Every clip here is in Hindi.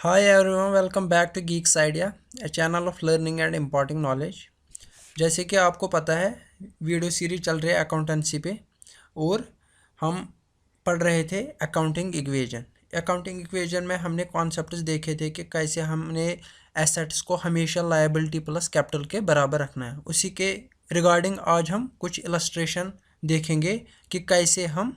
Hi everyone, welcome back to Geeks Idea, a channel of learning and imparting knowledge। जैसे कि आपको पता है वीडियो सीरीज चल रही है अकाउंटेंसी पे और हम पढ़ रहे थे अकाउंटिंग इक्वेशन। अकाउंटिंग इक्वेशन में हमने कॉन्सेप्ट्स देखे थे कि कैसे हमने एसेट्स को हमेशा लायबिलिटी प्लस कैपिटल के बराबर रखना है। उसी के रिगार्डिंग आज हम कुछ इलस्ट्रेशन देखेंगे कि कैसे हम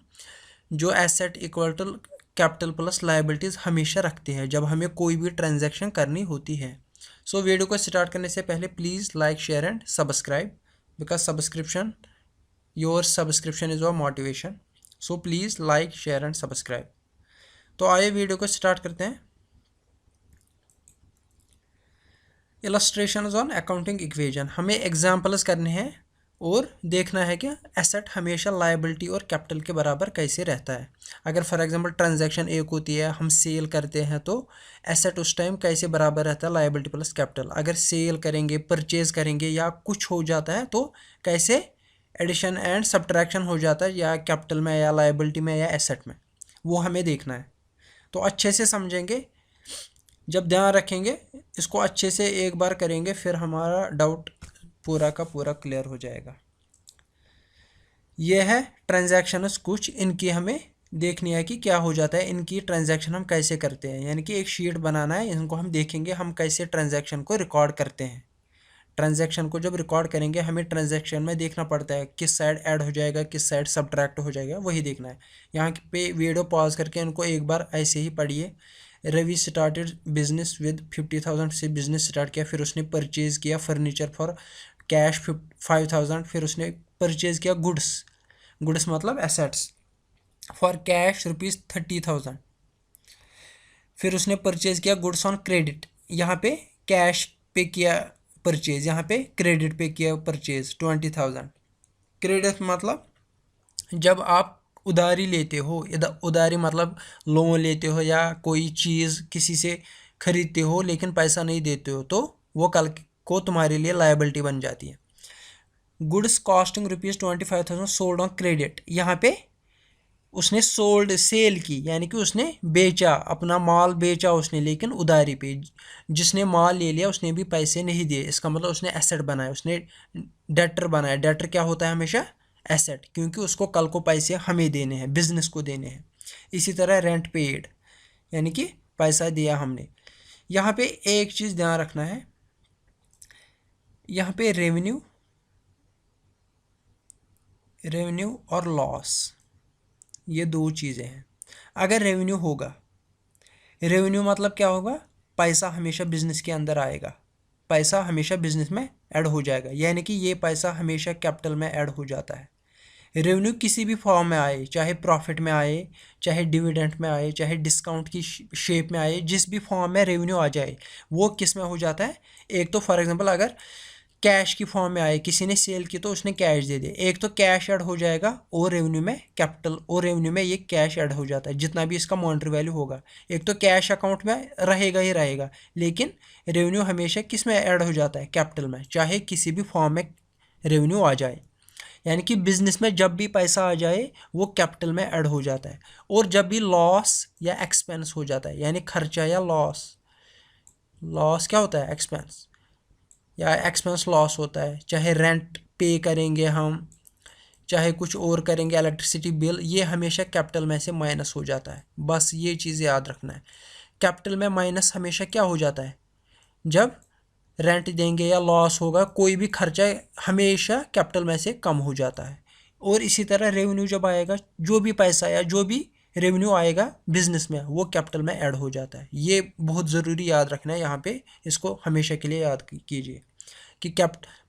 जो asset equal to capital plus liabilities हमेशा रखते हैं जब हमें कोई भी ट्रांजैक्शन करनी होती है। सो वीडियो को स्टार्ट करने से पहले please like share and subscribe because your subscription is your motivation. So please like share and subscribe. तो आइए वीडियो को स्टार्ट करते हैं। इलस्ट्रेशंस ऑन अकाउंटिंग इक्वेशन, हमें एग्जाम्पल्स करने हैं और देखना है कि एसेट हमेशा लायबिलिटी और कैपिटल के बराबर कैसे रहता है। अगर फॉर एग्जांपल ट्रांजैक्शन एक होती है, हम सेल करते हैं तो एसेट उस टाइम कैसे बराबर रहता है लायबिलिटी प्लस कैपिटल। अगर सेल करेंगे, परचेज करेंगे या कुछ हो जाता है तो कैसे एडिशन एंड सब्ट्रैक्शन हो जाता है या कैपिटल में या लायबिलिटी में या एसेट में, वो हमें देखना है। तो अच्छे से समझेंगे, जब ध्यान रखेंगे, इसको अच्छे से एक बार करेंगे फिर हमारा डाउट पूरा का पूरा क्लियर हो जाएगा। यह है ट्रांजैक्शंस कुछ, इनकी हमें देखनी है कि क्या हो जाता है, इनकी ट्रांजैक्शन हम कैसे करते हैं। यानी कि एक शीट बनाना है, इनको हम देखेंगे हम कैसे ट्रांजैक्शन को रिकॉर्ड करते हैं। ट्रांजैक्शन को जब रिकॉर्ड करेंगे हमें ट्रांजैक्शन में देखना पड़ता है किस साइड ऐड हो जाएगा, किस साइड सब्ट्रैक्ट हो जाएगा, वही देखना है। यहाँ पे वीडियो पॉज करके इनको एक बार ऐसे ही पढ़िए। रवि स्टार्टेड बिजनेस विद 50,000 से बिजनेस स्टार्ट किया, फिर उसने परचेज किया फर्नीचर फॉर कैश 5,000, फिर उसने परचेज किया गुड्स मतलब एसेट्स फॉर कैश ₹30,000, फिर उसने परचेज किया गुड्स ऑन क्रेडिट। यहाँ पे कैश पे किया परचेज, यहाँ पे क्रेडिट पे किया परचेज 20,000। क्रेडिट मतलब जब आप उधारी लेते हो, उधारी मतलब लोन लेते हो या कोई चीज़ किसी से खरीदते हो लेकिन पैसा नहीं देते हो तो वो कल को तुम्हारे लिए लायबिलिटी बन जाती है। Goods costing ₹25,000 sold on credit, यहाँ पे उसने सेल की, यानी कि उसने बेचा, अपना माल बेचा उसने लेकिन उधारी पे। जिसने माल ले लिया उसने भी पैसे नहीं दिए, इसका मतलब उसने एसेट बनाया, उसने डेटर बनाया। डेटर क्या होता है? हमेशा एसेट, क्योंकि उसको कल को पैसे हमें देने हैं, बिजनेस को देने हैं। इसी तरह रेंट पेड, यानी कि पैसा दिया हमने। यहाँ पे एक चीज़ ध्यान रखना है, यहाँ पे रेवेन्यू और लॉस, ये दो चीज़ें हैं। अगर रेवेन्यू होगा, रेवेन्यू मतलब क्या होगा? पैसा हमेशा बिजनेस के अंदर आएगा, पैसा हमेशा बिजनेस में ऐड हो जाएगा, यानी कि ये पैसा हमेशा कैपिटल में ऐड हो जाता है। रेवेन्यू किसी भी फॉर्म में आए, चाहे प्रॉफिट में आए, चाहे डिविडेंड में आए, चाहे डिस्काउंट की शेप में आए, जिस भी फॉर्म में रेवेन्यू आ जाए वो किस में हो जाता है? एक तो फॉर एग्जांपल अगर कैश की फॉर्म में आए, किसी ने सेल की तो उसने कैश दे दिया, एक तो कैश ऐड हो जाएगा और रेवेन्यू में कैपिटल, और रेवेन्यू में ये कैश ऐड हो जाता है जितना भी इसका मॉनेटरी वैल्यू होगा। एक तो कैश अकाउंट में रहेगा ही रहेगा, लेकिन रेवेन्यू हमेशा किस में ऐड हो जाता है? कैपिटल में, चाहे किसी भी फॉर्म में रेवेन्यू आ जाए। यानी कि बिजनेस में जब भी पैसा आ जाए वो कैपिटल में ऐड हो जाता है। और जब भी लॉस या एक्सपेंस हो जाता है, यानी खर्चा या लॉस, लॉस क्या होता है? एक्सपेंस, या एक्सपेंस लॉस होता है, चाहे रेंट पे करेंगे हम, चाहे कुछ और करेंगे, इलेक्ट्रिसिटी बिल, ये हमेशा कैपिटल में से माइनस हो जाता है। बस ये चीज़ याद रखना है। कैपिटल में माइनस हमेशा क्या हो जाता है? जब रेंट देंगे या लॉस होगा, कोई भी खर्चा हमेशा कैपिटल में से कम हो जाता है। और इसी तरह रेवेन्यू जब आएगा, जो भी पैसा या जो भी रेवेन्यू आएगा बिजनेस में वो कैपिटल में ऐड हो जाता है। ये बहुत ज़रूरी याद रखना है, यहाँ पे इसको हमेशा के लिए याद कीजिए कि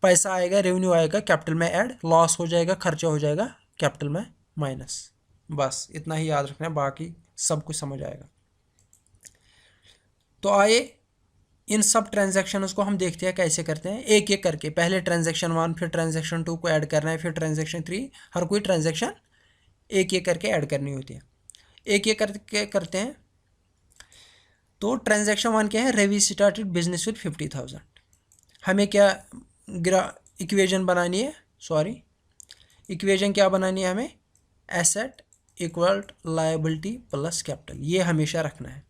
पैसा आएगा, रेवेन्यू आएगा, कैपिटल में ऐड, लॉस हो जाएगा, खर्चा हो जाएगा, कैपिटल में माइनस। बस इतना ही याद रखना है, बाकी सब कुछ समझ आएगा। तो आइए इन सब ट्रांजैक्शंस को हम देखते हैं कैसे करते हैं, एक एक करके। पहले ट्रांजैक्शन 1, फिर ट्रांजैक्शन 2 को ऐड करना है, फिर ट्रांजैक्शन 3। हर कोई ट्रांजैक्शन एक एक करके ऐड करनी होती है। एक एक करके करते हैं। तो ट्रांजैक्शन 1 क्या है? Ravi started business with 50,000। हमें क्या इक्वेशन बनानी है? इक्वेशन क्या बनानी है हमें? Asset equal liability plus capital, ये हमेशा रखना है।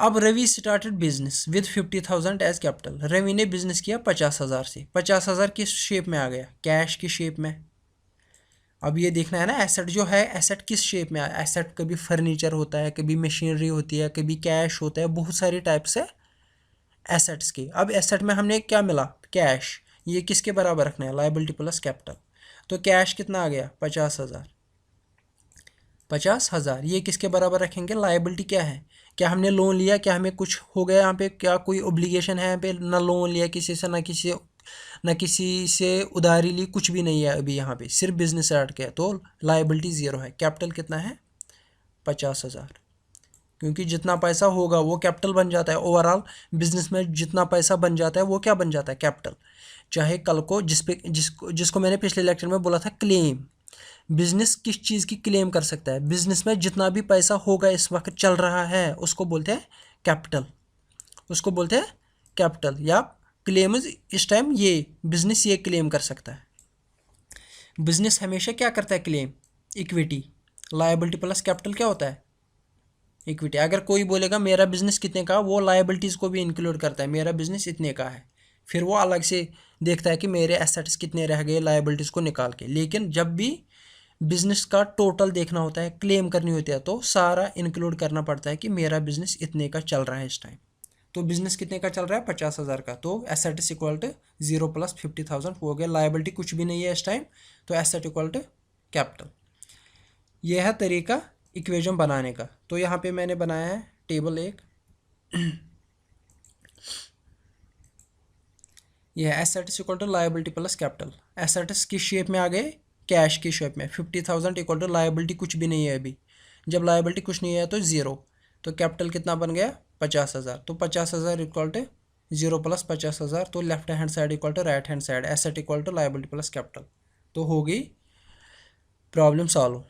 अब Ravi started business with 50,000 as capital. Ravi ने बिजनेस किया 50,000 से। 50,000 किस शेप में आ गया? कैश की शेप में। अब ये देखना है ना, एसेट जो है, एसेट किस शेप में आया? एसेट कभी फर्नीचर होता है, कभी मशीनरी होती है, कभी कैश होता है, बहुत सारी टाइप से एसेट्स के। अब एसेट में हमने क्या मिला? कैश। ये किसके बराबर रखना है? Liability plus capital. तो कैश कितना आ गया? 50,000। 50,000 ये किसके बराबर रखेंगे? लायबिलिटी क्या है? क्या हमने लोन लिया? क्या हमें कुछ हो गया यहाँ पे? क्या कोई ओब्लिगेशन है यहाँ पे? ना लोन लिया किसी से, ना किसी से उधारी ली, कुछ भी नहीं है अभी यहाँ पे, सिर्फ बिजनेस स्टार्ट किया, तो लायबिलिटी ज़ीरो है। कैपिटल कितना है? 50,000। क्योंकि जितना पैसा होगा वो कैपिटल बन जाता है। ओवरऑल बिजनेस में जितना पैसा बन जाता है वो क्या बन जाता है? कैपिटल। चाहे कल को जिसको मैंने पिछले लेक्चर में बोला था क्लेम, बिजनेस किस चीज़ की क्लेम कर सकता है? बिजनेस में जितना भी पैसा होगा इस वक्त चल रहा है उसको बोलते हैं कैपिटल, उसको बोलते हैं कैपिटल। या क्लेम इस टाइम ये बिजनेस ये क्लेम कर सकता है। बिजनेस हमेशा क्या करता है? Claim. Equity. Liability plus capital क्या होता है? इक्विटी। अगर कोई बोलेगा मेरा बिजनेस कितने का, वो लायबिलिटीज़ को भी इंक्लूड करता है। मेरा बिजनेस इतने का है, फिर वो अलग से देखता है कि मेरे एसेट्स कितने रह गए लायबिलिटीज़ को निकाल के। लेकिन जब भी बिजनेस का टोटल देखना होता है, क्लेम करनी होती है, तो सारा इंक्लूड करना पड़ता है कि मेरा बिजनेस इतने का चल रहा है इस टाइम। तो बिजनेस कितने का चल रहा है? 50,000 का। तो asset is equal to 0 plus 50,000 हो गया। लायबिलिटी कुछ भी नहीं है इस टाइम, तो एसेट इक्वल टू कैपिटल। यह है तरीका इक्वेशन बनाने का। तो यहाँ पे मैंने बनाया है टेबल एक। यह asset is equal to liability plus capital. Assets किस शेप में आ गए? कैश की शेप में। 50,000 इक्वल टू लायबिलिटी कुछ भी नहीं है अभी। जब लायबिलिटी कुछ नहीं है तो ज़ीरो। तो कैपिटल कितना बन गया? 50,000। तो 50,000 इक्वल टू 0 प्लस 50,000, तो left hand side equal to right hand side. Asset equal to liability plus capital. तो हो गई प्रॉब्लम सॉल्व।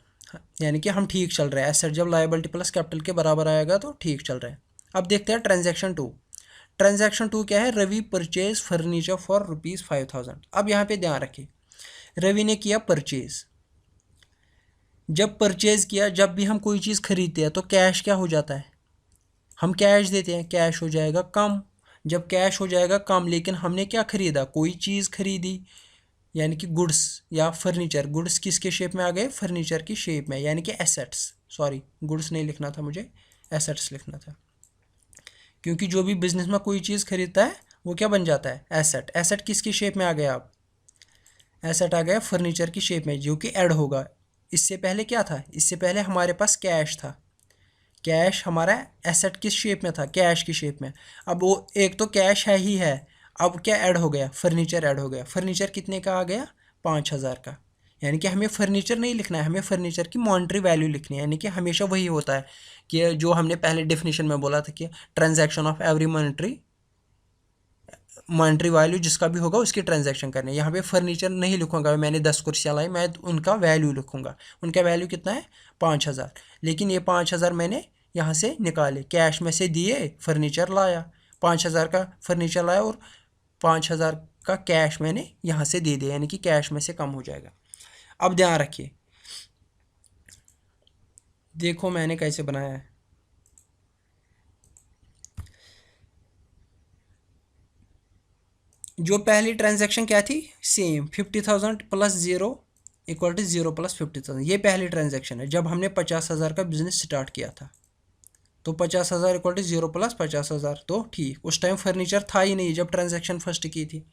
यानी कि हम ठीक चल रहे हैं। एसेट जब लायबिलिटी प्लस कैपिटल के बराबर आएगा तो ठीक चल रहा है। अब देखते हैं ट्रांजैक्शन 2। ट्रांजैक्शन 2 क्या है? Ravi purchase furniture for ₹5,000। अब यहाँ पे ध्यान रखिए, रवि ने किया परचेज। जब परचेज किया, जब भी हम कोई चीज़ खरीदते हैं तो कैश क्या हो जाता है? हम कैश देते हैं, कैश हो जाएगा कम। जब कैश हो जाएगा कम, लेकिन हमने क्या खरीदा? कोई चीज़ खरीदी, यानी कि गुड्स या फर्नीचर। गुड्स किसके शेप में आ गए? फर्नीचर की शेप में, यानी कि एसेट्स। सॉरी, गुड्स नहीं लिखना था मुझे, एसेट्स लिखना था। क्योंकि जो भी बिजनेस में कोई चीज़ खरीदता है वो क्या बन जाता है? एसेट। एसेट किसकी शेप में आ गया? अब एसेट आ गया फर्नीचर की शेप में, जो कि ऐड होगा। इससे पहले क्या था? इससे पहले हमारे पास कैश था। कैश हमारा एसेट किस शेप में था? कैश की शेप में। अब वो एक तो कैश है ही है, अब क्या ऐड हो गया? फर्नीचर ऐड हो गया। फर्नीचर कितने का आ गया? 5,000 का। यानी कि हमें फर्नीचर नहीं लिखना है, हमें फर्नीचर की मॉनेटरी वैल्यू लिखनी है। यानी कि हमेशा वही होता है कि जो हमने पहले डेफिनेशन में बोला था कि transaction of every monetary value जिसका भी होगा उसकी ट्रांजैक्शन करनी है। यहाँ पे फर्नीचर नहीं लिखूंगा, मैंने 10 कुर्सियाँ लाई, मैं उनका वैल्यू लिखूंगा। उनका वैल्यू कितना है? 5,000। लेकिन ये 5,000 मैंने यहाँ से निकाले, कैश में से दिए, फर्नीचर लाया। 5,000 का फर्नीचर लाया और 5,000 का कैश मैंने यहाँ से दे दिया, यानी कि कैश में से कम हो जाएगा। अब ध्यान रखिए, देखो मैंने कैसे बनाया है। जो पहली ट्रांजैक्शन क्या थी? Same, 50,000 plus 0 equal to 0 plus 50,000। ये पहली ट्रांजैक्शन है जब हमने 50,000 का बिजनेस स्टार्ट किया था। तो 50,000 इक्वल टू 0 प्लस 50,000, तो ठीक। उस टाइम फर्नीचर था ही नहीं जब ट्रांजैक्शन फर्स्ट की थी।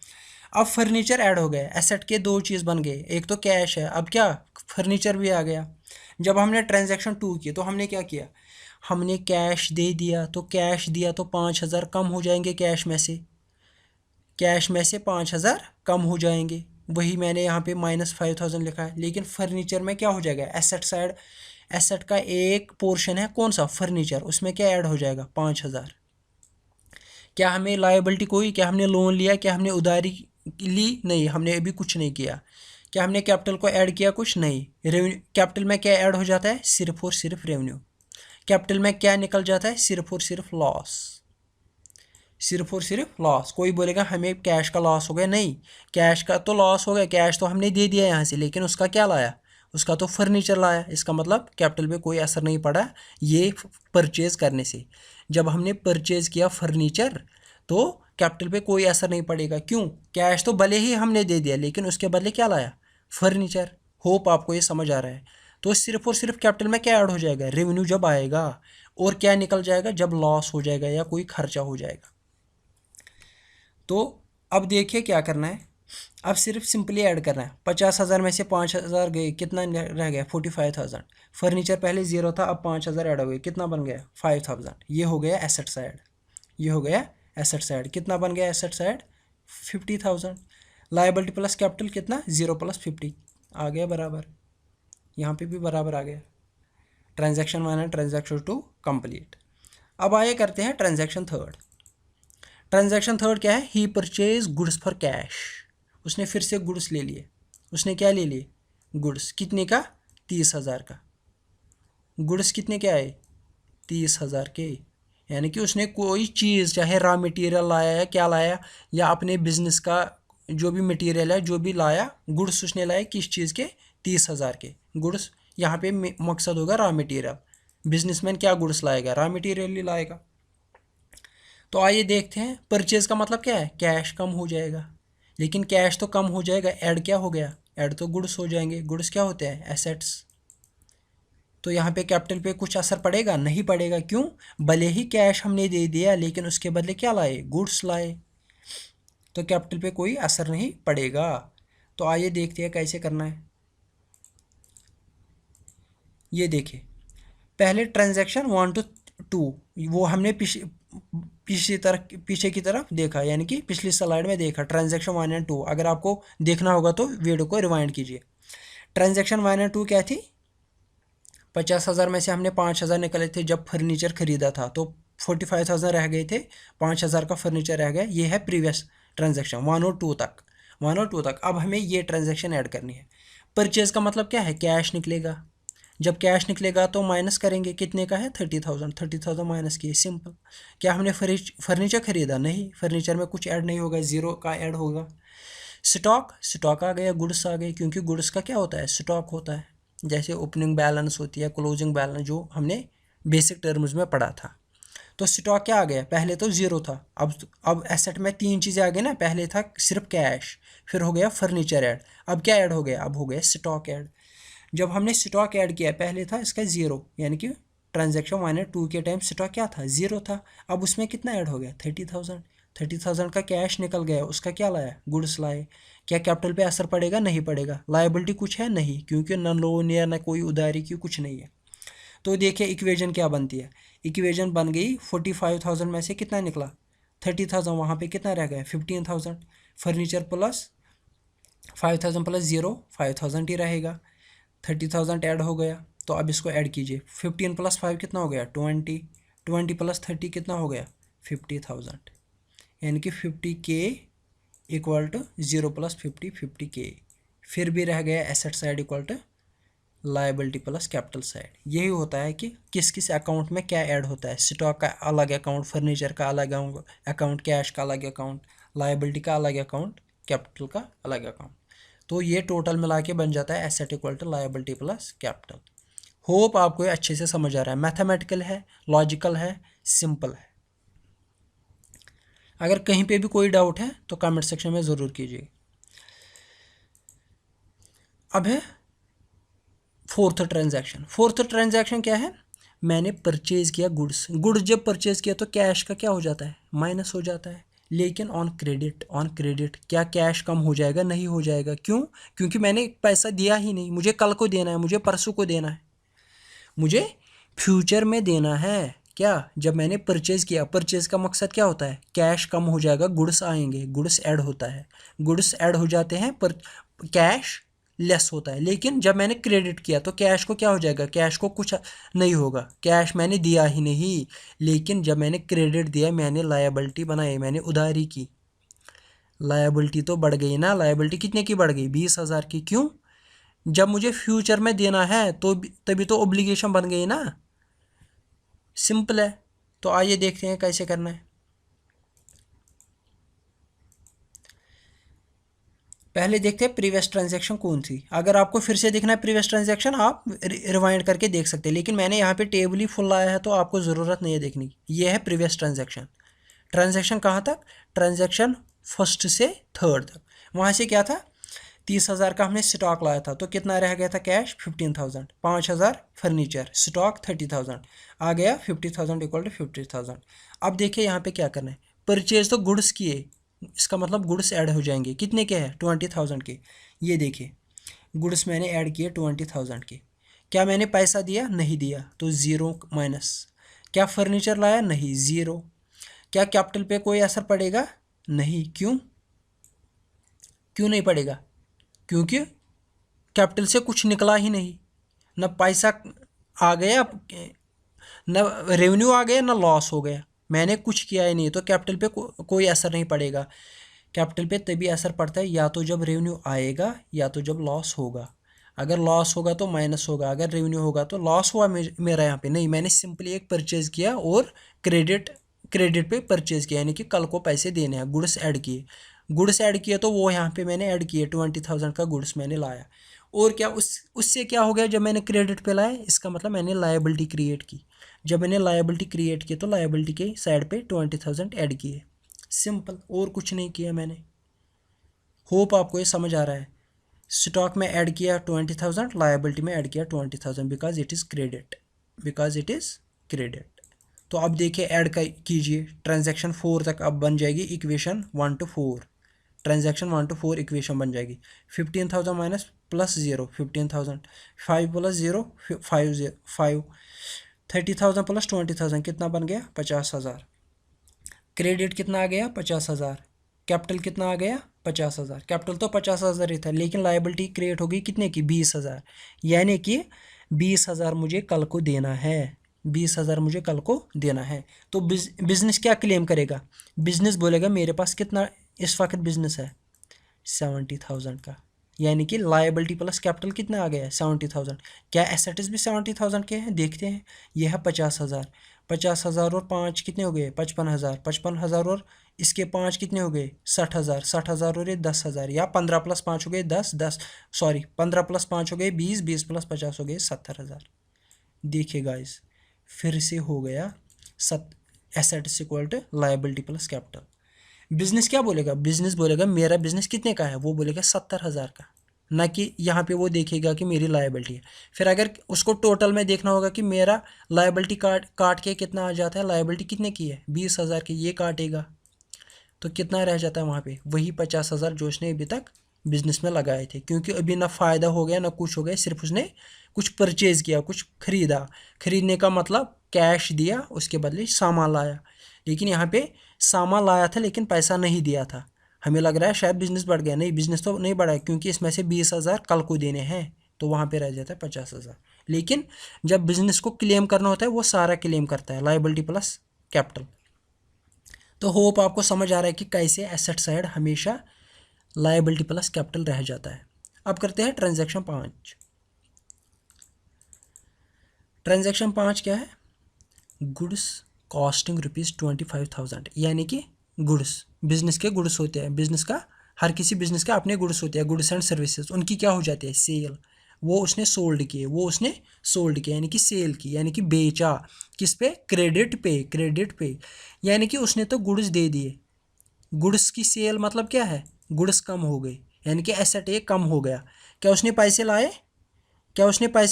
अब फर्नीचर ऐड हो गया, एसेट के दो चीज़ बन गए, एक तो कैश है, अब क्या? फर्नीचर भी आ गया। जब हमने ट्रांजैक्शन 2 की तो हमने क्या किया? हमने कैश दे दिया, तो कैश दिया तो 5,000 कम हो जाएंगे कैश में से। कैश में से 5,000 कम हो जाएंगे, वही मैंने यहाँ पे -5,000 लिखा है। लेकिन फर्नीचर में क्या हो जाएगा? एसेट साइड, एसेट का एक पोर्शन है कौन सा? फर्नीचर, उसमें क्या ऐड हो जाएगा? 5,000। क्या हमें लायबिलिटी कोई, क्या हमने लोन लिया, क्या हमने उधारी ली? नहीं, हमने अभी कुछ नहीं किया। क्या हमने कैपिटल को ऐड किया? कुछ नहीं। रेवेन्यू, कैपिटल में क्या ऐड हो जाता है? सिर्फ और सिर्फ रेवेन्यू। कैपिटल में क्या निकल जाता है? सिर्फ और सिर्फ लॉस। सिर्फ और सिर्फ लॉस। कोई बोलेगा हमें कैश का लॉस हो गया, नहीं, कैश का तो लॉस हो गया, कैश तो हमने दे दिया यहाँ से, लेकिन उसका क्या लाया? उसका तो फर्नीचर लाया। इसका मतलब कैपिटल पे कोई असर नहीं पड़ा ये परचेज करने से। जब हमने परचेज किया फर्नीचर तो कैपिटल पे कोई असर नहीं पड़ेगा। क्यों? कैश तो भले ही हमने दे दिया लेकिन उसके बदले क्या लाया? फर्नीचर। होप आपको ये समझ आ रहा है। तो सिर्फ और सिर्फ कैपिटल में क्या ऐड हो जाएगा? रेवेन्यू जब आएगा। और क्या निकल जाएगा? जब लॉस हो जाएगा या कोई खर्चा हो जाएगा। तो अब देखिए क्या करना है। अब सिर्फ सिंपली ऐड करना है। 50,000 में से 5,000 गए, कितना रह गया? 45,000। फर्नीचर पहले 0 था, अब 5,000 ऐड हो गए, कितना बन गया? 5,000। ये हो गया एसेट साइड। ये हो गया एसेट साइड। कितना बन गया asset side? 50,000। Liability plus capital कितना? 0 + 50 आ गया बराबर। यहाँ पे भी बराबर आ गया। Transaction 1 and transaction 2 complete. अब आइए करते हैं ट्रांजैक्शन थर्ड। ट्रांजैक्शन थर्ड क्या है? ही परचेज गुड्स फॉर कैश। उसने फिर से गुड्स ले लिए। उसने क्या ले लिए? गुड्स। कितने का? 30,000 का। गुड्स कितने के आए? 30,000 के। यानी कि उसने कोई चीज़, चाहे रॉ मटेरियल लाया या क्या लाया, या अपने बिजनेस का जो भी मटेरियल है, जो भी लाया, गुड्स उसने लाया किस चीज़ के? 30,000 के गुड्स। यहाँ पे मकसद होगा रॉ मटेरियल। बिजनेसमैन क्या गुड्स लाएगा? रॉ मटेरियल ही लाएगा। तो आइए देखते हैं। परचेज का मतलब क्या है? कैश कम हो जाएगा। लेकिन कैश तो कम हो जाएगा, ऐड क्या हो गया? ऐड तो गुड्स हो जाएंगे। गुड्स क्या होते हैं? एसेट्स। तो यहाँ पे कैपिटल पे कुछ असर पड़ेगा? नहीं पड़ेगा। क्यों? भले ही कैश हमने दे दिया लेकिन उसके बदले क्या लाए? गुड्स लाए। तो कैपिटल पे कोई असर नहीं पड़ेगा। तो आइए देखते हैं कैसे करना है। ये देखिए, पहले ट्रांजैक्शन 1 to 2 वो हमने पीछे की तरफ देखा, यानी कि पिछली स्लाइड में देखा ट्रांजैक्शन 1 एंड 2। अगर आपको देखना होगा तो वीडियो को रिवाइंड कीजिए। ट्रांजैक्शन 1 एंड 2 क्या थी? 50,000 में से हमने 5,000 निकले थे जब फर्नीचर खरीदा था, तो 45,000 रह गए थे। 5,000 का फर्नीचर रह गया। ये है प्रीवियस ट्रांजैक्शन 1 और 2 तक। 1 और 2 तक। अब हमें ये ट्रांजैक्शन ऐड करनी है। परचेज का मतलब क्या है? कैश निकलेगा। जब कैश निकलेगा तो माइनस करेंगे। कितने का है? 30,000। 30,000 माइनस किए, सिंपल। क्या हमने फर्नीचर खरीदा? नहीं, फर्नीचर में कुछ ऐड नहीं होगा, 0 का ऐड होगा। स्टॉक, स्टॉक आ गया, गुड्स आ गए, क्योंकि गुड्स का क्या होता है? स्टॉक होता है। जैसे ओपनिंग बैलेंस होती है, क्लोजिंग बैलेंस, जो हमने बेसिक टर्म्स में पढ़ा था। तो स्टॉक क्या आ गया? पहले तो 0 था, अब एसेट में 3 चीज़ें आ गई ना। पहले था सिर्फ कैश, फिर हो गया फर्नीचर ऐड, अब क्या ऐड हो गया? अब हो गया स्टॉक ऐड। जब हमने स्टॉक ऐड किया, पहले था इसका 0, यानी कि ट्रांजैक्शन 1 और 2 के टाइम स्टॉक क्या था? 0 था। अब उसमें कितना ऐड हो गया? 30,000। 30,000 का कैश निकल गया, उसका क्या लाया? गुड्स लाए। क्या कैपिटल पे असर पड़ेगा? नहीं पड़ेगा। लायबिलिटी कुछ है? नहीं, क्योंकि न लोन या न कोई उधारी की कुछ नहीं है। तो देखिए इक्वेशन क्या बनती है। इक्वेशन बन गई 45,000 में से कितना निकला? 30,000। वहाँ पे कितना रह गया? 15,000। फर्नीचर प्लस 5,000 + 0, 5,000 ही रहेगा। 30,000 ऐड हो गया। तो अब इसको ऐड कीजिए। 15 + 5 कितना हो गया? 20। 20 + 30 कितना हो गया? 50,000। यानी कि 50K इक्वल टू 0 + 50, 50K। फिर भी रह गया asset side equal to liability plus capital side. यही होता है कि किस किस अकाउंट में क्या ऐड होता है। स्टॉक का अलग अकाउंट, फर्नीचर का अलग अकाउंट, कैश का अलग अकाउंट, लायबिलिटी का अलग अकाउंट, कैपिटल का अलग अकाउंट। तो ये टोटल मिला के बन जाता है asset equal to liability plus capital. Hope आपको ये अच्छे से समझ आ रहा है। मैथमेटिकल है, लॉजिकल है, सिंपल है। अगर कहीं पे भी कोई डाउट है तो कमेंट सेक्शन में ज़रूर कीजिए। अब है फोर्थ ट्रांजैक्शन। फोर्थ ट्रांजैक्शन क्या है? मैंने परचेज किया गुड्स। गुड्स जब परचेज किया तो कैश का क्या हो जाता है? माइनस हो जाता है। लेकिन ऑन क्रेडिट, ऑन क्रेडिट क्या कैश कम हो जाएगा? नहीं हो जाएगा। क्यों? क्योंकि मैंने पैसा दिया ही नहीं। मुझे कल को देना है, मुझे परसों को देना है, मुझे फ्यूचर में देना है। क्या? जब मैंने परचेज किया, परचेज का मकसद क्या होता है? कैश कम हो जाएगा, गुड्स आएंगे, गुड्स ऐड होता है, गुड्स ऐड हो जाते हैं, पर कैश लेस होता है। लेकिन जब मैंने क्रेडिट किया तो कैश को क्या हो जाएगा? कैश को कुछ नहीं होगा, कैश मैंने दिया ही नहीं। लेकिन जब मैंने क्रेडिट दिया, मैंने लायबिलिटी बनाई, मैंने उधारी की, लायबिलिटी तो बढ़ गई ना। लायबिलिटी कितने की बढ़ गई? 20,000 की। क्यों? जब मुझे फ्यूचर में देना है तो तभी तो ओब्लिगेशन बन गई ना। सिंपल है। तो आइए देखते हैं कैसे करना है। पहले देखते हैं प्रीवियस ट्रांजैक्शन कौन सी। अगर आपको फिर से देखना है प्रीवियस ट्रांजैक्शन, आप रिवाइंड करके देख सकते हैं, लेकिन मैंने यहाँ पे टेबल ही फुल लाया है तो आपको ज़रूरत नहीं है देखने की। ये है प्रीवियस ट्रांजैक्शन। ट्रांजैक्शन कहाँ तक? ट्रांजैक्शन फर्स्ट से थर्ड तक। वहाँ से क्या था, 30,000 का हमने स्टॉक लाया था, तो कितना रह गया था कैश? 15,000। 5,000 फर्नीचर, स्टॉक 30,000, आ गया 50,000 इक्वल टू 50,000। अब देखिए यहाँ पे क्या करना है, परचेज तो गुड्स किए, इसका मतलब गुड्स ऐड हो जाएंगे। कितने के हैं? 20,000 के। ये देखिए गुड्स मैंने ऐड किए 20,000 के। क्या मैंने पैसा दिया? नहीं दिया, तो ज़ीरो माइनस। क्या फर्नीचर लाया? नहीं, ज़ीरो। क्या कैपिटल पे कोई असर पड़ेगा? नहीं। क्यों? क्यों नहीं पड़ेगा? क्योंकि कैपिटल से कुछ निकला ही नहीं, न पैसा आ गया, न रेवेन्यू आ गया, न लॉस हो गया। मैंने कुछ किया ही नहीं, तो कैपिटल पे कोई असर नहीं पड़ेगा। कैपिटल पे तभी असर पड़ता है या तो जब रेवेन्यू आएगा या तो जब लॉस होगा। अगर लॉस होगा तो माइनस होगा, अगर रेवेन्यू होगा तो लॉस हुआ मेरा यहाँ पे नहीं। मैंने सिंपली एक परचेज किया और क्रेडिट पे परचेज किया, यानी कि कल को पैसे देने हैं। गुड्स ऐड किए तो वो यहाँ पे मैंने ऐड किए, 20,000 का गुड्स मैंने लाया। और क्या उससे क्या हो गया? जब मैंने क्रेडिट पे लाया, इसका मतलब मैंने लायबिलिटी क्रिएट की। जब मैंने लायबिलिटी क्रिएट की तो लायबिलिटी के साइड पे 20,000 ऐड किए। सिंपल, और कुछ नहीं किया मैंने। होप आपको ये समझ आ रहा है। स्टॉक में ऐड किया 20,000, लायबिलिटी में ऐड किया 20,000, बिकॉज इट इज़ क्रेडिट। तो अब देखिए ऐड कीजिए, ट्रांजैक्शन 4 तक अब बन जाएगी equation 1 to 4। Transaction 1 to 4 equation बन जाएगी। 15,000 minus plus zero 15,000, 5 plus zero 5, 30,000 plus 20,000 कितना बन गया? 50,000। क्रेडिट कितना आ गया? 50,000। कैपिटल कितना आ गया? 50,000। कैपिटल तो 50,000 ही था, लेकिन लायबिलिटी क्रिएट होगी कितने की? 20,000। यानी कि 20,000 मुझे कल को देना है। 20,000 मुझे कल को देना है। तो बिजनेस क्या क्लेम करेगा? बिजनेस बोलेगा मेरे पास कितना इस वक्त बिजनेस है? 70,000 का। यानी कि लायबिलिटी प्लस कैपिटल कितना आ गया है? 70,000। क्या एसेट्स भी 70,000 के हैं? देखते हैं। यह है 50,000। 50,000 और 5 कितने हो गए? 55,000। 55,000 और इसके 5 कितने हो गए? 60,000। 60,000 और ये 10,000, या 15 प्लस 5 हो गए 10, 15 प्लस 5 हो गए 20, 20 प्लस 50 हो गए 70,000। देखिए गाइस, फिर से हो गया assets equal to liability plus capital. Business क्या बोलेगा? बिजनेस बोलेगा मेरा बिजनेस कितने का है? वो बोलेगा 70,000 का। ना कि यहाँ पे वो देखेगा कि मेरी लायबिलिटी है। फिर अगर उसको टोटल में देखना होगा कि मेरा लायबिलिटी काट के कितना आ जाता है, लायबिलिटी कितने की है? 20,000 की, ये काटेगा तो कितना रह जाता है वहाँ पे? वही 50,000 जो उसने अभी तक बिजनेस में लगाए थे। क्योंकि अभी ना फ़ायदा हो गया ना कुछ हो गया, सिर्फ उसने कुछ परचेज़ किया, कुछ खरीदा। खरीदने का मतलब कैश दिया, उसके बदले सामान लाया। लेकिन यहाँ पे सामान लाया था लेकिन पैसा नहीं दिया था। हमें लग रहा है शायद बिजनेस बढ़ गया, नहीं, बिजनेस तो नहीं बढ़ा, क्योंकि इसमें से 20,000 कल को देने हैं, तो वहाँ पे रह जाता है 50,000। लेकिन जब बिजनेस को क्लेम करना होता है वो सारा क्लेम करता है, लायबिलिटी प्लस कैपिटल। तो होप आपको समझ आ रहा है कि कैसे एसेट साइड हमेशा लायबिलिटी प्लस कैपिटल रह जाता है। अब करते हैं ट्रांजैक्शन 5। ट्रांजैक्शन 5 क्या है? गुड्स कॉस्टिंग ₹25,000, यानी कि गुड्स, बिजनेस के गुड्स होते हैं। बिजनेस का, हर किसी बिजनेस का अपने गुड्स होते हैं, गुड्स एंड सर्विसेज। उनकी क्या हो जाती है? सेल। वो उसने सोल्ड किए, यानी कि सेल की, यानी कि बेचा। किस पे? क्रेडिट पे। यानी कि उसने तो गुड्स दे दिए। गुड्स की सेल मतलब क्या है? गुड्स कम हो गई, यानी कि एसेट ए कम हो गया। क्या उसने पैसे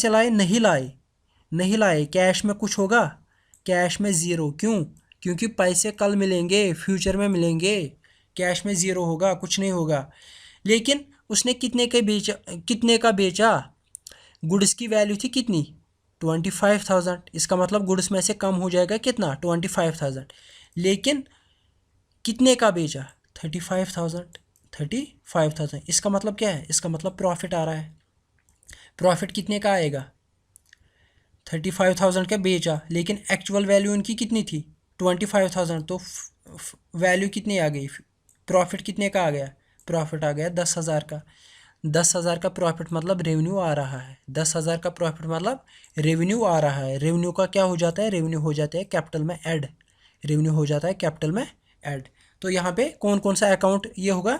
लाए? नहीं लाए। कैश में कुछ होगा? कैश में ज़ीरो। क्यों? क्योंकि पैसे कल मिलेंगे, फ्यूचर में मिलेंगे। कैश में ज़ीरो होगा, कुछ नहीं होगा। लेकिन उसने कितने का बेचा? गुड्स की वैल्यू थी कितनी? 25,000। इसका मतलब गुड्स में से कम हो जाएगा कितना? 25,000। लेकिन कितने का बेचा? 35,000। इसका मतलब क्या है? इसका मतलब प्रॉफिट आ रहा है। प्रॉफिट कितने का आएगा? 35,000 का बेचा, लेकिन एक्चुअल वैल्यू उनकी कितनी थी? 25,000। तो वैल्यू कितनी आ गई? प्रॉफिट कितने का आ गया? प्रॉफिट आ गया 10,000 का। 10,000 का प्रॉफिट मतलब रेवेन्यू आ रहा है। 10,000 का प्रॉफिट मतलब रेवेन्यू आ रहा है। रेवेन्यू का क्या हो जाता है? रेवेन्यू हो जाता है कैपिटल में ऐड। तो यहाँ पे कौन कौन सा अकाउंट ये होगा,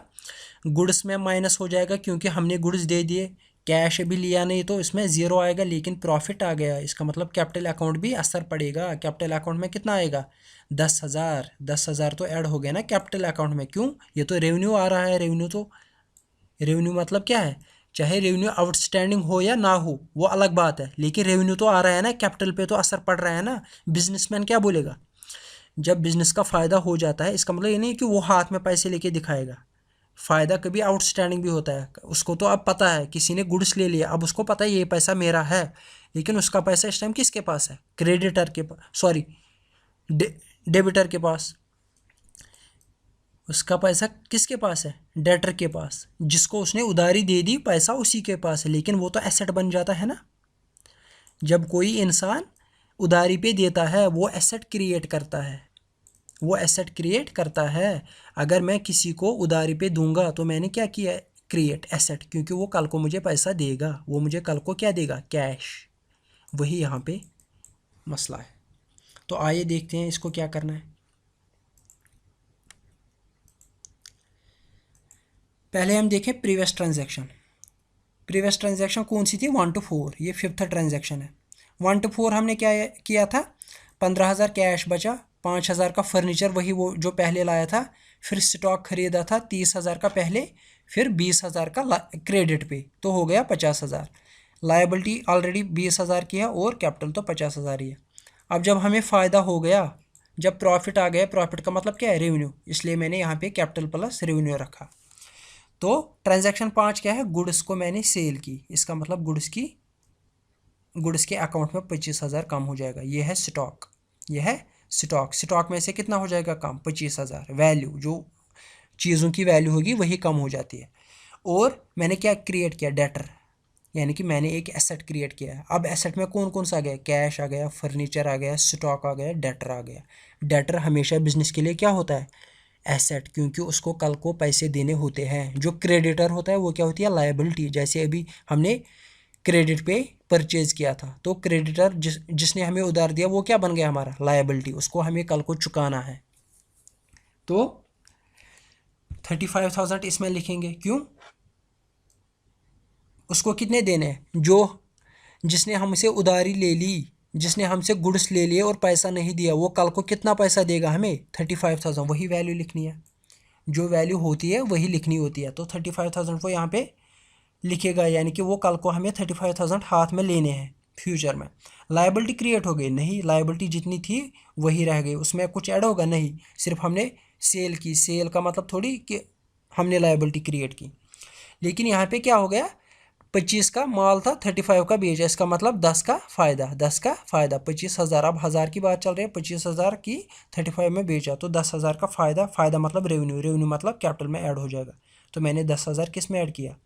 गुड्स में माइनस हो जाएगा क्योंकि हमने गुड्स दे दिए, कैश अभी लिया नहीं तो इसमें ज़ीरो आएगा, लेकिन प्रॉफिट आ गया, इसका मतलब कैपिटल अकाउंट भी असर पड़ेगा। कैपिटल अकाउंट में कितना आएगा, 10,000। 10,000 तो ऐड हो गया ना कैपिटल अकाउंट में, क्यों, ये तो रेवेन्यू आ रहा है। रेवेन्यू मतलब क्या है, चाहे रेवेन्यू आउटस्टैंडिंग हो या ना हो वो अलग बात है, लेकिन रेवेन्यू तो आ रहा है ना, कैपिटल पे तो असर पड़ रहा है ना। बिजनेसमैन क्या बोलेगा, जब बिजनेस का फ़ायदा हो जाता है, इसका मतलब ये नहीं कि वो हाथ में पैसे लेके दिखाएगा, फ़ायदा कभी आउटस्टैंडिंग भी होता है। उसको तो अब पता है, किसी ने गुड्स ले लिया, अब उसको पता है ये पैसा मेरा है, लेकिन उसका पैसा इस टाइम किसके पास है, क्रेडिटर के पास, सॉरी डेबिटर के पास। उसका पैसा किसके पास है, डेटर के पास, जिसको उसने उधारी दे दी पैसा उसी के पास है, लेकिन वो तो एसेट बन जाता है ना। जब कोई इंसान उधारी पे देता है वो एसेट क्रिएट करता है, वो एसेट क्रिएट करता है। अगर मैं किसी को उधारी पे दूंगा तो मैंने क्या किया, क्रिएट एसेट, क्योंकि वो कल को मुझे पैसा देगा, वो मुझे कल को क्या देगा, कैश। वही यहाँ पे मसला है। तो आइए देखते हैं इसको क्या करना है। पहले हम देखें प्रीवियस ट्रांजैक्शन। प्रीवियस ट्रांजैक्शन कौन सी थी, 1 to 4, ये 5th ट्रांजैक्शन है। 1 to 4 हमने क्या किया था, 15,000 कैश बचा, 5,000 का फर्नीचर वही वो जो पहले लाया था, फिर स्टॉक खरीदा था 30,000 का पहले, फिर 20,000 का क्रेडिट पे, तो हो गया 50,000। लायबिलिटी ऑलरेडी 20,000 की है और कैपिटल तो 50,000 ही है। अब जब हमें फ़ायदा हो गया, जब प्रॉफिट आ गया, प्रॉफिट का मतलब क्या है, रेवेन्यू, इसलिए मैंने यहाँ पे कैपिटल प्लस रेवेन्यू रखा। तो ट्रांजैक्शन 5 क्या है, गुड्स को मैंने सेल की, इसका मतलब गुड्स के अकाउंट में 25,000 कम हो जाएगा। ये है स्टॉक, ये है स्टॉक। स्टॉक में से कितना हो जाएगा कम, 25,000। वैल्यू, जो चीज़ों की वैल्यू होगी वही कम हो जाती है। और मैंने क्या क्रिएट किया, डेटर, यानी कि मैंने एक एसेट क्रिएट किया है। अब एसेट में कौन कौन सा आ गया, कैश आ गया, फर्नीचर आ गया, स्टॉक आ गया, डेटर आ गया। डेटर हमेशा बिजनेस के लिए क्या होता है, एसेट, क्योंकि उसको कल को पैसे देने होते हैं। जो क्रेडिटर होता है वो क्या होती है, लायबिलिटी। जैसे अभी हमने क्रेडिट पे परचेज किया था, तो क्रेडिटर जिसने हमें उधार दिया वो क्या बन गया, हमारा लायबिलिटी, उसको हमें कल को चुकाना है। तो 35,000 इसमें लिखेंगे, क्यों, उसको कितने देने हैं, जिसने हमसे उधारी ले ली, जिसने हमसे गुड्स ले लिए और पैसा नहीं दिया, वो कल को कितना पैसा देगा हमें, 35,000। वही वैल्यू लिखनी है, जो वैल्यू होती है वही लिखनी होती है। तो 35,000 वो यहाँ पे लिखेगा, यानी कि वो कल को हमें 35,000 हाथ में लेने हैं फ्यूचर में। लायबिलिटी क्रिएट हो गई, नहीं, लायबिलिटी जितनी थी वही रह गई, उसमें कुछ ऐड होगा नहीं, सिर्फ हमने सेल की। सेल का मतलब थोड़ी कि हमने लायबिलिटी क्रिएट की। लेकिन यहाँ पे क्या हो गया, 25 का माल था, 35 का बेचा, इसका मतलब 10 का फ़ायदा, 10 का फ़ायदा, 25,000। अब हज़ार की बात चल रही है, 25,000 की 35 में बेचा तो 10,000 का फ़ायदा, फ़ायदा मतलब रेवेन्यू, रेवेन्यू मतलब कैपिटल में ऐड हो जाएगा। तो मैंने 10,000 किस में ऐड किया,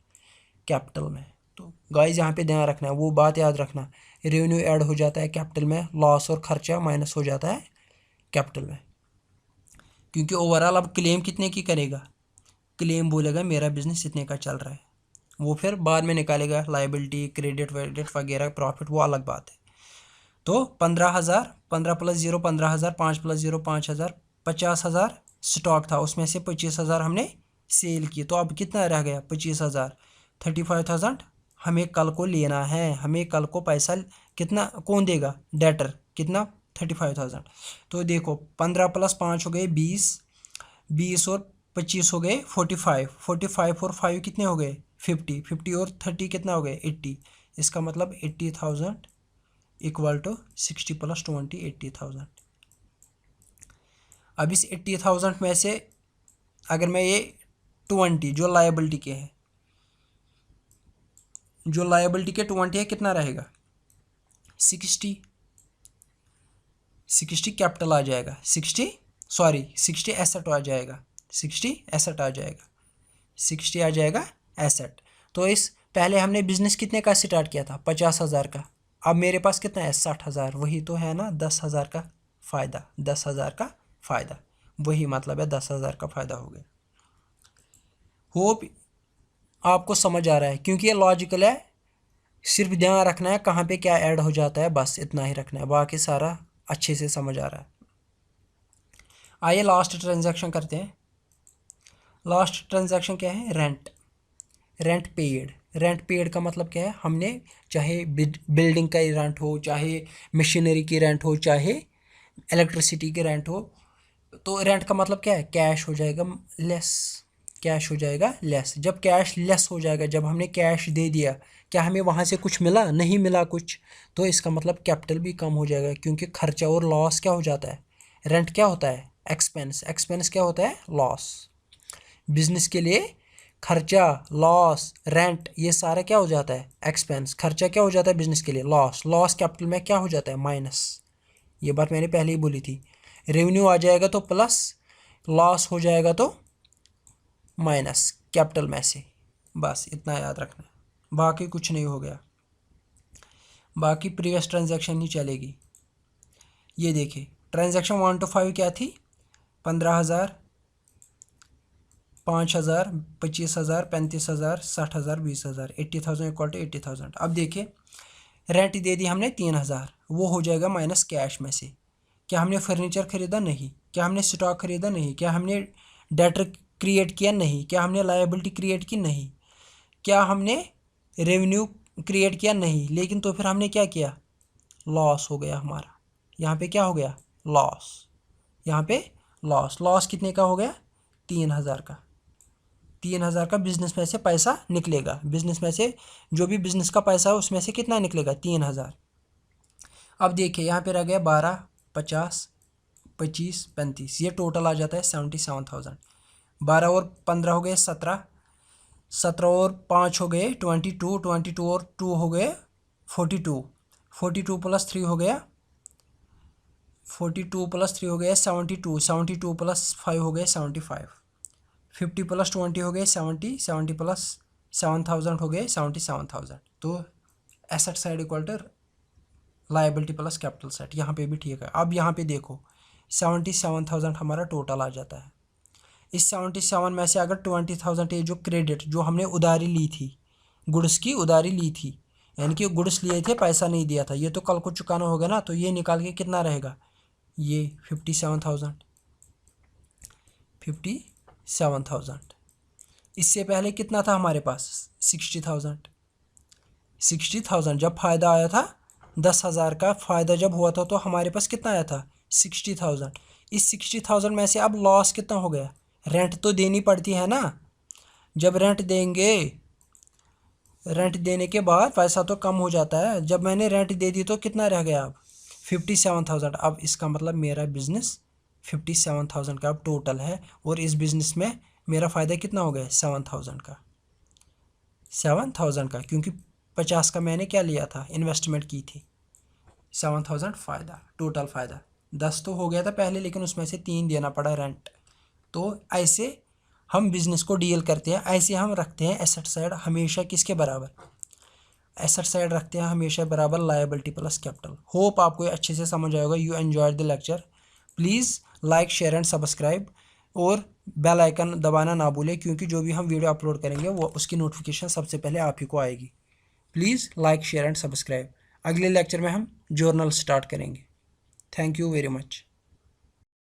कैपिटल में। तो गाइस यहाँ पे ध्यान रखना है, वो बात याद रखना, रेवेन्यू ऐड हो जाता है कैपिटल में, लॉस और खर्चा माइनस हो जाता है कैपिटल में। क्योंकि ओवरऑल अब क्लेम कितने की करेगा, क्लेम बोलेगा मेरा बिजनेस इतने का चल रहा है, वो फिर बाद में निकालेगा लायबिलिटी, क्रेडिट वेडिट वगैरह, प्रॉफिट वो अलग बात है। तो 15,000, 15 + 0 15,000, 5 + 0 5,000, 50,000 स्टॉक था, उसमें से 25,000 हमने सेल की, तो अब कितना रह गया, 25,000। 35,000 हमें कल को लेना है, हमें कल को पैसा कितना कौन देगा, डेटर, कितना, 35,000। तो देखो 15 + 5 हो गए 20, 20 और 25 हो गए 45, 45 और 5 कितने हो गए, 50, 50 और 30 कितना हो गए, 80। इसका मतलब 80,000 इक्वल टू 60 + 20, 80,000। अब इस 80,000 में से अगर मैं ये 20 जो लायबिलिटी के हैं, जो लायबिलिटी के 20 है, कितना रहेगा, 60 कैपिटल आ जाएगा, 60 एसेट आ जाएगा, 60 एसेट आ जाएगा, 60 आ जाएगा एसेट। तो इस पहले हमने बिजनेस कितने का स्टार्ट किया था, 50,000 का, अब मेरे पास कितना है, 60,000, वही तो है ना, 10,000 का फ़ायदा, 10,000 का फ़ायदा, वही मतलब है 10,000 का फ़ायदा हो गया। होप आपको समझ आ रहा है, क्योंकि ये लॉजिकल है, सिर्फ ध्यान रखना है कहाँ पे क्या ऐड हो जाता है, बस इतना ही रखना है, बाकी सारा अच्छे से समझ आ रहा है। आइए लास्ट ट्रांजैक्शन करते हैं। लास्ट ट्रांजैक्शन क्या है, rent. Rent paid, rent paid का मतलब क्या है, हमने चाहे बिल्डिंग का रेंट हो, चाहे मशीनरी की रेंट हो, चाहे इलेक्ट्रिसिटी की रेंट हो, तो रेंट का मतलब क्या है, कैश हो जाएगा लेस, कैश हो जाएगा लेस। जब कैश लेस हो जाएगा, जब हमने कैश दे दिया, क्या हमें वहाँ से कुछ मिला, नहीं मिला कुछ, तो इसका मतलब कैपिटल भी कम हो जाएगा, क्योंकि खर्चा और लॉस क्या हो जाता है, रेंट क्या होता है, एक्सपेंस, एक्सपेंस क्या होता है, लॉस। बिजनेस के लिए खर्चा, लॉस, रेंट, ये सारा क्या हो जाता है, एक्सपेंस। खर्चा क्या हो जाता है बिजनेस के लिए, लॉस, लॉस कैपिटल में क्या हो जाता है, माइनस। ये बात मैंने पहले ही बोली थी। रेवेन्यू आ जाएगा तो प्लस, लॉस हो जाएगा तो माइनस कैपिटल में से। बस इतना याद रखना, बाकी कुछ नहीं हो गया, बाकी प्रीवियस ट्रांजैक्शन ही चलेगी। ये देखिए ट्रांजैक्शन 1 to 5 क्या थी, 15,000, 5,000, 25,000, 35,000, 60,000, 20,000, 80,000 इक्वल टू 80,000। अब देखिए रेंट दे दी हमने 3,000, वो हो जाएगा माइनस कैश में से। क्या हमने फर्नीचर खरीदा, नहीं। क्या हमने स्टॉक खरीदा, नहीं। क्या हमने डेटर क्रिएट किया, नहीं। क्या हमने लायबिलिटी क्रिएट की, नहीं। क्या हमने रेवेन्यू क्रिएट किया, नहीं। लेकिन तो फिर हमने क्या किया, लॉस हो गया हमारा, यहाँ पे क्या हो गया, लॉस। यहाँ पे लॉस, लॉस कितने का हो गया, 3,000 का। 3,000 का बिजनेस में से पैसा निकलेगा, बिजनेस में से जो भी बिजनेस का पैसा है उसमें से कितना निकलेगा, 3,000। अब देखिए यहाँ पे रह गया 12, 50, 25, 35, ये टोटल आ जाता है 77,000। 12 और 15 हो गए 17, 17 और 5 हो गए 22, 22 और 2 हो गए 42, 42 प्लस 3 हो गया 42 प्लस 3 हो गया 72, 72 प्लस 5 हो गए 75, 50 प्लस 20 हो गए 70, 70 प्लस 7,000 हो गए 77,000। तो asset side equal to liability plus capital set, यहाँ पे भी ठीक है। अब यहाँ पे देखो 77,000 हमारा टोटल आ जाता है। इस 77 में से अगर 20,000 ये जो क्रेडिट, जो हमने उधारी ली थी, गुड्स की उधारी ली थी, यानी कि गुड्स लिए थे, पैसा नहीं दिया था, ये तो कल को चुकाना होगा ना, तो ये निकाल के कितना रहेगा, ये 57,000, 57,000। इससे पहले कितना था हमारे पास, 60,000। 60,000 जब फ़ायदा आया था, 10,000 का फ़ायदा जब हुआ था, तो हमारे पास कितना आया था, 60,000। इस 60,000 में से अब लॉस कितना हो गया, रेंट तो देनी पड़ती है ना। जब रेंट देंगे, रेंट देने के बाद पैसा तो कम हो जाता है। जब मैंने रेंट दे दी तो कितना रह गया अब, 57,000। अब इसका मतलब मेरा बिजनेस 57,000 का अब टोटल है, और इस बिज़नेस में मेरा फ़ायदा कितना हो गया, 7,000 का, 7,000 का, क्योंकि 50 का मैंने क्या लिया था, इन्वेस्टमेंट की थी। 7,000 फ़ायदा, टोटल फ़ायदा 10 तो हो गया था पहले, लेकिन उसमें से 3 देना पड़ा रेंट। तो ऐसे हम बिज़नेस को डील करते हैं, ऐसे हम रखते हैं एसेट साइड हमेशा किसके बराबर, एसेट साइड रखते हैं हमेशा बराबर लायबिलिटी प्लस कैपिटल। होप आपको अच्छे से समझ आएगा। You enjoyed the lecture. Please like, share and subscribe, और बेल आइकन दबाना ना भूलें, क्योंकि जो भी हम वीडियो अपलोड करेंगे वो उसकी नोटिफिकेशन सबसे पहले आप ही को आएगी। Please like, share and subscribe. अगले लेक्चर में हम जर्नल स्टार्ट करेंगे। Thank you very much.